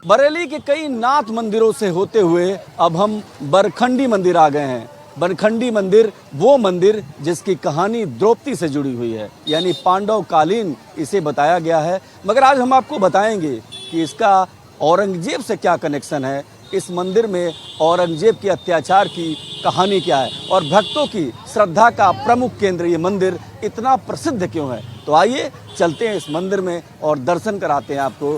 बरेली के कई नाथ मंदिरों से होते हुए अब हम बरखंडी मंदिर आ गए हैं। बरखंडी मंदिर वो मंदिर जिसकी कहानी द्रौपदी से जुड़ी हुई है, यानी पांडव कालीन इसे बताया गया है। मगर आज हम आपको बताएंगे कि इसका औरंगजेब से क्या कनेक्शन है, इस मंदिर में औरंगजेब के अत्याचार की कहानी क्या है और भक्तों की श्रद्धा का प्रमुख केंद्र ये मंदिर इतना प्रसिद्ध क्यों है। तो आइए चलते हैं इस मंदिर में और दर्शन कराते हैं आपको।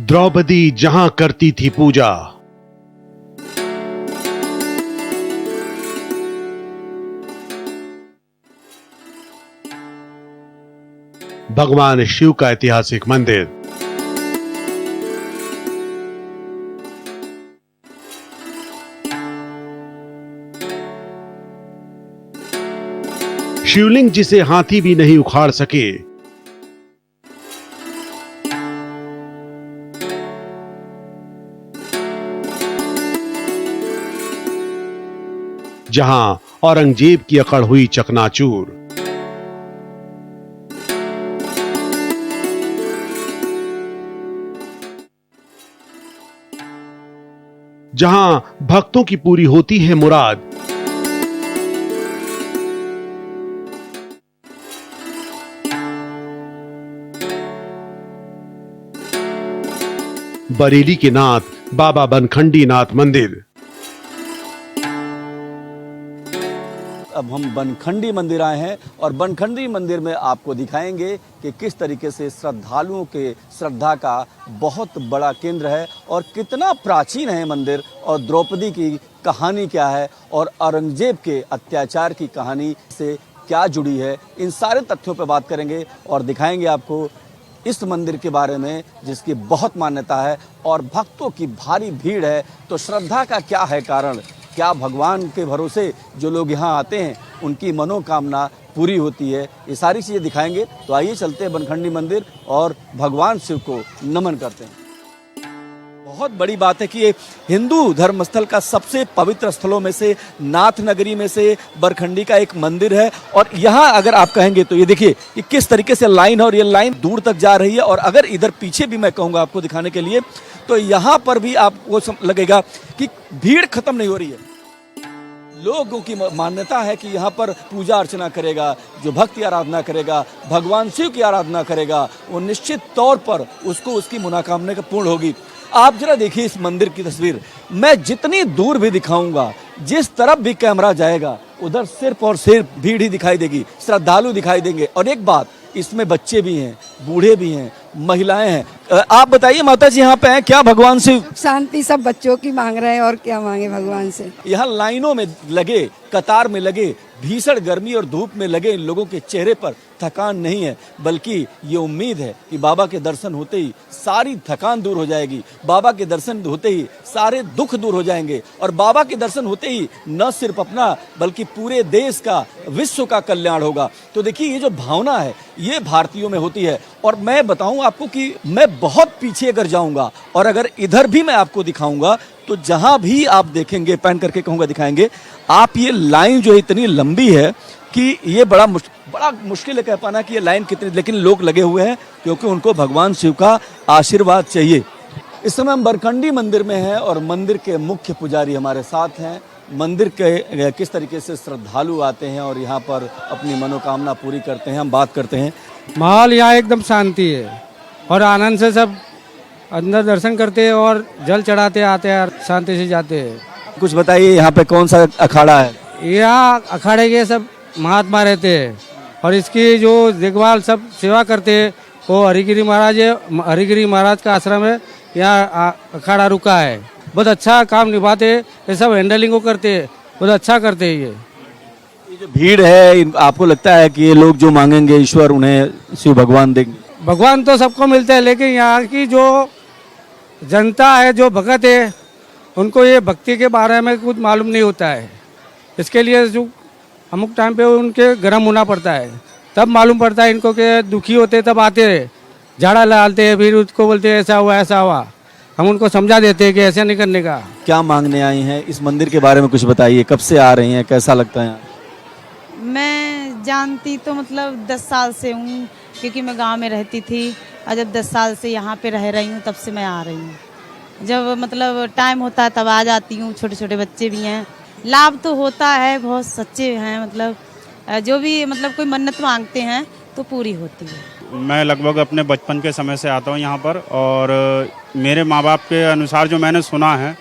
द्रौपदी जहां करती थी पूजा, भगवान शिव का ऐतिहासिक मंदिर। शिवलिंग जिसे हाथी भी नहीं उखाड़ सके, जहां औरंगजेब की अकड़ हुई चकनाचूर, जहां भक्तों की पूरी होती है मुराद, बरेली के नाथ बाबा बनखंडी नाथ मंदिर। अब हम बनखंडी मंदिर आए हैं और बनखंडी मंदिर में आपको दिखाएंगे कि किस तरीके से श्रद्धालुओं के श्रद्धा का बहुत बड़ा केंद्र है और कितना प्राचीन है मंदिर, और द्रौपदी की कहानी क्या है और औरंगजेब के अत्याचार की कहानी से क्या जुड़ी है। इन सारे तथ्यों पर बात करेंगे और दिखाएंगे आपको इस मंदिर के बारे में जिसकी बहुत मान्यता है और भक्तों की भारी भीड़ है। तो श्रद्धा का क्या है कारण, क्या भगवान के भरोसे जो लोग यहाँ आते हैं उनकी मनोकामना पूरी होती है, ये सारी चीज़ें दिखाएंगे। तो आइए चलते हैं बनखंडी मंदिर और भगवान शिव को नमन करते हैं। बहुत बड़ी बात है कि ये हिंदू धर्मस्थल का सबसे पवित्र स्थलों में से, नाथ नगरी में से बरखंडी का एक मंदिर है। और यहाँ अगर आप कहेंगे तो ये देखिए कि किस तरीके से लाइन है और ये लाइन दूर तक जा रही है। और अगर इधर पीछे भी मैं कहूँगा आपको दिखाने के लिए, तो यहाँ पर भी आपको लगेगा कि भीड़ खत्म नहीं हो रही है। लोगों की मान्यता है कि यहाँ पर पूजा अर्चना करेगा, जो भक्ति आराधना करेगा, भगवान शिव की आराधना करेगा, वो निश्चित तौर पर उसको उसकी मनोकामना पूर्ण होगी। आप जरा देखिए इस मंदिर की तस्वीर, मैं जितनी दूर भी दिखाऊंगा, जिस तरफ भी कैमरा जाएगा उधर सिर्फ और सिर्फ भीड़ ही दिखाई देगी, श्रद्धालु दिखाई देंगे। और एक बात, इसमें बच्चे भी हैं, बूढ़े भी हैं, महिलाएं हैं। आप बताइए माता जी, यहाँ पे हैं क्या भगवान शिव? शांति सब बच्चों की मांग रहे हैं और क्या मांगे भगवान से। यहाँ लाइनों में लगे, कतार में लगे, भीषण गर्मी और धूप में लगे इन लोगों के चेहरे पर थकान नहीं है, बल्कि ये उम्मीद है कि बाबा के दर्शन होते ही सारी थकान दूर हो जाएगी, बाबा के दर्शन होते ही सारे दुख दूर हो जाएंगे, और बाबा के दर्शन होते ही न सिर्फ अपना बल्कि पूरे देश का, विश्व का कल्याण होगा। तो देखिए ये जो भावना है ये भारतीयों में होती है। और मैं बताऊं आपको कि मैं बहुत पीछे अगर जाऊंगा और अगर इधर भी मैं आपको दिखाऊंगा, तो जहां भी आप देखेंगे, पैन करके कहूंगा दिखाएंगे आप, ये लाइन जो इतनी लंबी है कि ये बड़ा मुश्किल है कह पाना कि ये लाइन कितनी, लेकिन लोग लगे हुए हैं क्योंकि उनको भगवान शिव का आशीर्वाद चाहिए। इस समय हम बरखंडी मंदिर में हैं और मंदिर के मुख्य पुजारी हमारे साथ हैं। मंदिर के किस तरीके से श्रद्धालु आते हैं और यहाँ पर अपनी मनोकामना पूरी करते हैं, हम बात करते हैं। माहौल यहाँ एकदम शांति है और आनंद से सब अंदर दर्शन करते हैं और जल चढ़ाते आते हैं, शांति से जाते हैं। कुछ बताइए यहाँ पे कौन सा अखाड़ा है? यहाँ अखाड़े के सब महात्मा रहते हैं और इसकी जो देखभाल सब सेवा करते हैं वो हरिगिरी महाराज है। हरिगिरी महाराज का आश्रम है, यहाँ अखाड़ा रुका है। बहुत अच्छा काम निभाते हैं, ये सब हैंडलिंग को करते हैं, बहुत अच्छा करते हैं। ये जो भीड़ है, आपको लगता है कि ये लोग जो मांगेंगे ईश्वर उन्हें शिव भगवान देंगे? भगवान तो सबको मिलते हैं, लेकिन यहाँ की जो जनता है, जो भगत है, उनको ये भक्ति के बारे में कुछ मालूम नहीं होता है। इसके लिए जो अमुक टाइम पे उनके गर्म होना पड़ता है, तब मालूम पड़ता है इनको कि दुखी होते तब आते हैं, झाड़ा डालते हैं, फिर उसको बोलते हैं ऐसा हुआ ऐसा हुआ। हम उनको समझा देते हैं कि ऐसा नहीं करने का। क्या मांगने आई हैं, इस मंदिर के बारे में कुछ बताइए, कब से आ रही हैं, कैसा लगता है? मैं जानती तो मतलब 10 साल से हूँ, क्योंकि मैं गांव में रहती थी और जब 10 साल से यहाँ पे रह रही हूँ तब से मैं आ रही हूँ। जब मतलब टाइम होता है तब आ जाती हूँ। छोटे छोटे बच्चे भी हैं, लाभ तो होता है, बहुत सच्चे हैं, मतलब जो भी मतलब कोई मन्नत मांगते हैं तो पूरी होती है। मैं लगभग अपने बचपन के समय से आता हूँ यहाँ पर, और मेरे माँ बाप के अनुसार जो मैंने सुना है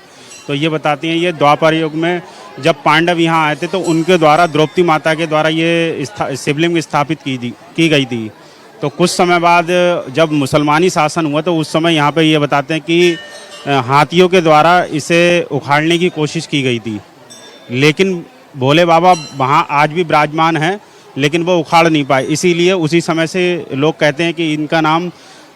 तो ये बताती हैं, ये द्वापर युग में जब पांडव यहाँ आए थे तो उनके द्वारा द्रौपदी माता के द्वारा ये शिवलिंग स्थापित की गई थी। तो कुछ समय बाद जब मुसलमानी शासन हुआ तो उस समय यहाँ पे ये बताते हैं कि हाथियों के द्वारा इसे उखाड़ने की कोशिश की गई थी, लेकिन भोले बाबा वहाँ आज भी विराजमान हैं, लेकिन वो उखाड़ नहीं पाए। इसीलिए उसी समय से लोग कहते हैं कि इनका नाम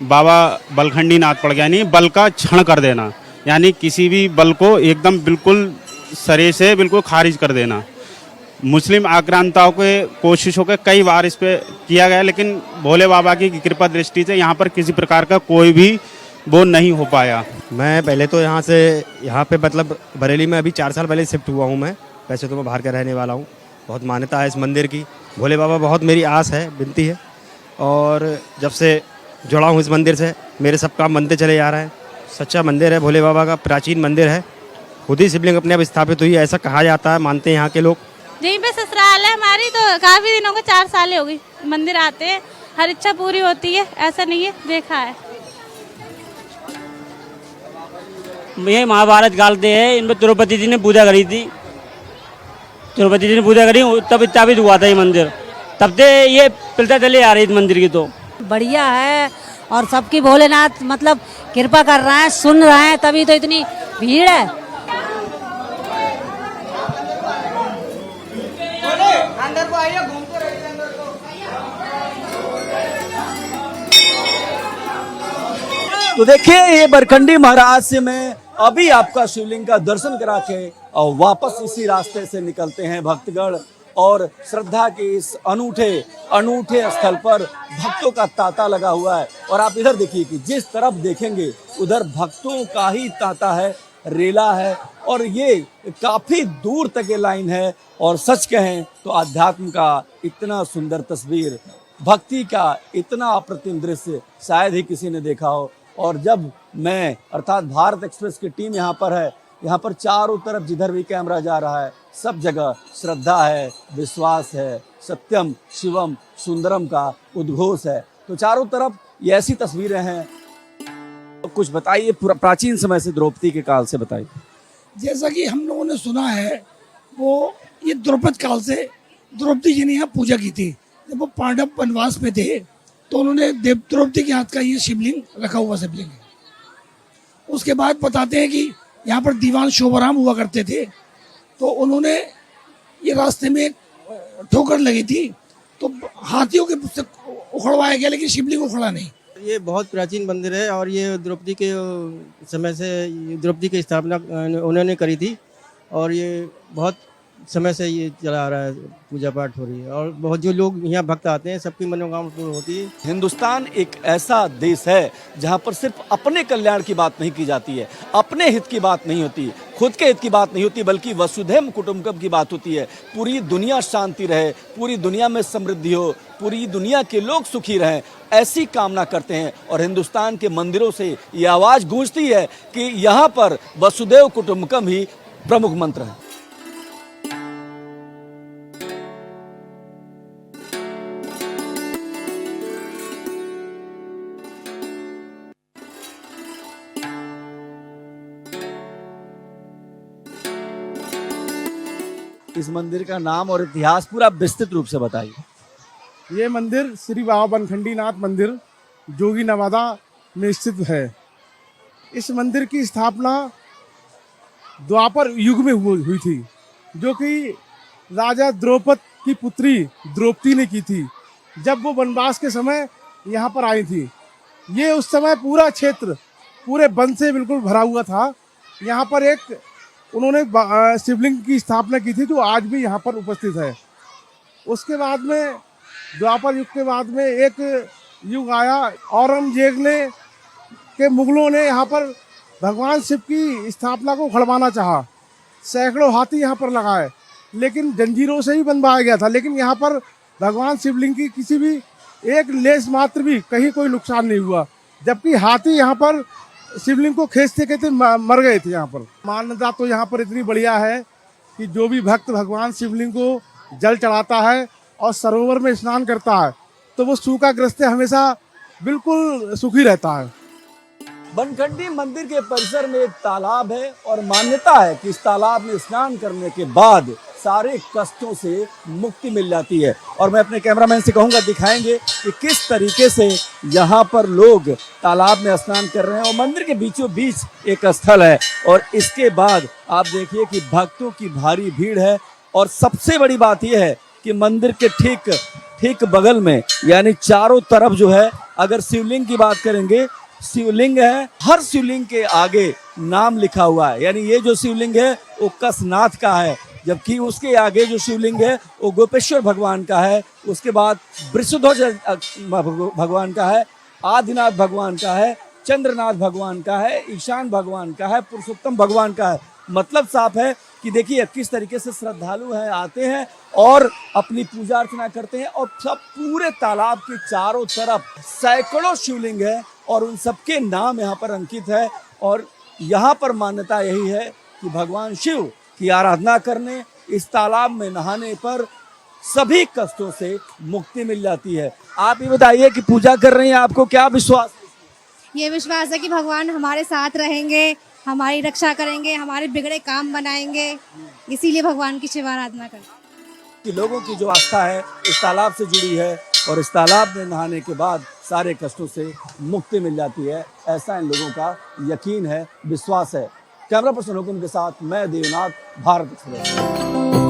बाबा बलखंडी नाथ पड़ गया, यानी बल का क्षण कर देना, यानी किसी भी बल को एकदम बिल्कुल सरे से बिल्कुल खारिज कर देना। मुस्लिम आक्रांताओं के कोशिशों के कई बार इस पे किया गया, लेकिन भोले बाबा की कृपा दृष्टि से यहाँ पर किसी प्रकार का कोई भी वो नहीं हो पाया। मैं पहले तो यहाँ पे मतलब बरेली में अभी 4 साल पहले शिफ्ट हुआ हूँ। मैं वैसे तो मैं बाहर का रहने वाला हूँ। बहुत मान्यता है इस मंदिर की। भोले बाबा बहुत मेरी आस है, विनती है, और जब से जुड़ा हूँ इस मंदिर से मेरे सब काम बनते चले जा रहे हैं। सच्चा मंदिर है, भोले बाबा का प्राचीन मंदिर है। खुद ही शिवलिंग अपने आप स्थापित हुई, ऐसा कहा जाता है, मानते हैं यहाँ के लोग। यहीं पे ससुराल है हमारी, तो काफ़ी दिनों को 4 साल हो गई मंदिर आते हैं, हर इच्छा पूरी होती है, ऐसा नहीं है, देखा है। ये महाभारत काल से है, इनमें द्रौपदी जी ने पूजा करी थी, द्रौपदी जी ने पूजा करी तब स्थापित हुआ था ये मंदिर। तब से ये चलता चले आ रही इस मंदिर की। तो बढ़िया है और सबकी भोलेनाथ मतलब कृपा कर रहे हैं, सुन रहे हैं, तभी तो इतनी भीड़ है। तो देखिए, ये बरखंडी महाराज से मैं अभी आपका शिवलिंग का दर्शन करा के और वापस इसी रास्ते से निकलते हैं भक्तगण, और श्रद्धा के इस अनूठे स्थल पर भक्तों का तांता लगा हुआ है। और आप इधर देखिए कि जिस तरफ देखेंगे उधर भक्तों का ही तांता है, रेला है, और ये काफी दूर तक ये लाइन है। और सच कहें तो अध्यात्म का इतना सुंदर तस्वीर, भक्ति का इतना अप्रतिम दृश्य शायद ही किसी ने देखा हो। और जब मैं अर्थात भारत एक्सप्रेस की टीम यहाँ पर है, यहाँ पर चारों तरफ जिधर भी कैमरा जा रहा है सब जगह श्रद्धा है, विश्वास है, सत्यम शिवम सुंदरम का उद्घोष है। तो चारों तरफ ये ऐसी तस्वीरें हैं। तो कुछ बताइए प्राचीन समय से, द्रौपदी के काल से बताइए। जैसा कि हम लोगों ने सुना है, वो ये द्रौपद काल से द्रौपदी जी ने यहाँ पूजा की थी। जब वो पांडव वनवास में थे तो उन्होंने द्रौपदी के हाथ का ये शिवलिंग रखा हुआ शिवलिंग है। उसके बाद बताते हैं कि यहाँ पर दीवान शोभराम हुआ करते थे, तो उन्होंने ये रास्ते में ठोकर लगी थी तो हाथियों के से उखड़वाया गया, लेकिन शिवलिंग उखड़ा नहीं। ये बहुत प्राचीन मंदिर है और ये द्रौपदी के समय से द्रौपदी की स्थापना उन्होंने करी थी, और ये बहुत समय से ये चला आ रहा है, पूजा पाठ हो रही है, और बहुत जो लोग यहाँ भक्त आते हैं सबकी मनोकामना पूर्ण होती है। हिंदुस्तान एक ऐसा देश है जहाँ पर सिर्फ अपने कल्याण की बात नहीं की जाती है, अपने हित की बात नहीं होती, खुद के हित की बात नहीं होती, बल्कि वसुधैव कुटुंबकम की बात होती है। पूरी दुनिया शांति रहे, पूरी दुनिया में समृद्धि हो, पूरी दुनिया के लोग सुखी रहें, ऐसी कामना करते हैं। और हिंदुस्तान के मंदिरों से ये आवाज़ गूंजती है कि यहाँ पर वसुधैव कुटुंबकम ही प्रमुख मंत्र है। इस मंदिर का नाम और इतिहास पूरा विस्तृत रूप से बताइए। ये मंदिर श्री बाबा बनखंडी नाथ मंदिर जोगी नवादा में स्थित है। इस मंदिर की स्थापना द्वापर युग में हुई थी, जो कि राजा द्रौपद की पुत्री द्रौपदी ने की थी, जब वो वनवास के समय यहाँ पर आई थी। ये उस समय पूरा क्षेत्र पूरे वन से बिल्कुल भरा हुआ था। यहाँ पर एक उन्होंने शिवलिंग की स्थापना की थी, जो आज भी यहाँ पर उपस्थित है। उसके बाद में द्वापर युग के बाद में एक युग आया, औरंगजेब के मुगलों ने यहाँ पर भगवान शिव की स्थापना को उखड़वाना चाहा। सैकड़ों हाथी यहाँ पर लगाए, लेकिन जंजीरों से ही बंधवाया गया था। लेकिन यहाँ पर भगवान शिवलिंग की किसी भी एक लेस मात्र भी कहीं कोई नुकसान नहीं हुआ, जबकि हाथी यहाँ पर शिवलिंग को खींचते खींचते मर गए थे। यहाँ पर मान्यता तो यहाँ पर इतनी बढ़िया है कि जो भी भक्त भगवान शिवलिंग को जल चढ़ाता है और सरोवर में स्नान करता है तो वो सूखाग्रस्त हमेशा बिल्कुल सुखी रहता है। बनखंडी मंदिर के परिसर में एक तालाब है और मान्यता है कि इस तालाब में स्नान करने के बाद सारे कष्टों से मुक्ति मिल जाती है। और मैं अपने कैमरामैन से कहूंगा दिखाएंगे कि किस तरीके से यहाँ पर लोग तालाब में स्नान कर रहे हैं और मंदिर के बीचों बीच एक स्थल है और इसके बाद आप देखिए कि भक्तों की भारी भीड़ है। और सबसे बड़ी बात यह है कि मंदिर के ठीक बगल में यानी चारों तरफ जो है, अगर शिवलिंग की बात करेंगे, शिवलिंग है, हर शिवलिंग के आगे नाम लिखा हुआ है। यानी ये जो शिवलिंग है वो कसनाथ का है, जबकि उसके आगे जो शिवलिंग है वो गोपेश्वर भगवान का है, उसके बाद वृषध्वज भगवान का है, आदिनाथ भगवान का है, चंद्रनाथ भगवान का है, ईशान भगवान का है, पुरुषोत्तम भगवान का है। मतलब साफ है कि देखिए किस तरीके से श्रद्धालु हैं, आते हैं और अपनी पूजा अर्चना करते हैं और सब पूरे तालाब के चारों तरफ सैकड़ों शिवलिंग है और उन सबके नाम यहाँ पर अंकित है। और यहाँ पर मान्यता यही है कि भगवान शिव की आराधना करने, इस तालाब में नहाने पर सभी कष्टों से मुक्ति मिल जाती है। आप ये बताइए कि पूजा कर रही हैं, आपको क्या विश्वास है? ये विश्वास है कि भगवान हमारे साथ रहेंगे, हमारी रक्षा करेंगे, हमारे बिगड़े काम बनाएंगे, इसीलिए भगवान की शिव आराधना करते हैं। कि लोगों की जो आस्था है इस तालाब से जुड़ी है और इस तालाब में नहाने के बाद सारे कष्टों से मुक्ति मिल जाती है, ऐसा इन लोगों का यकीन है, विश्वास है। कैमरा पर्सन हुकुम के साथ मैं देवनाथ, भारत एक्सप्रेस।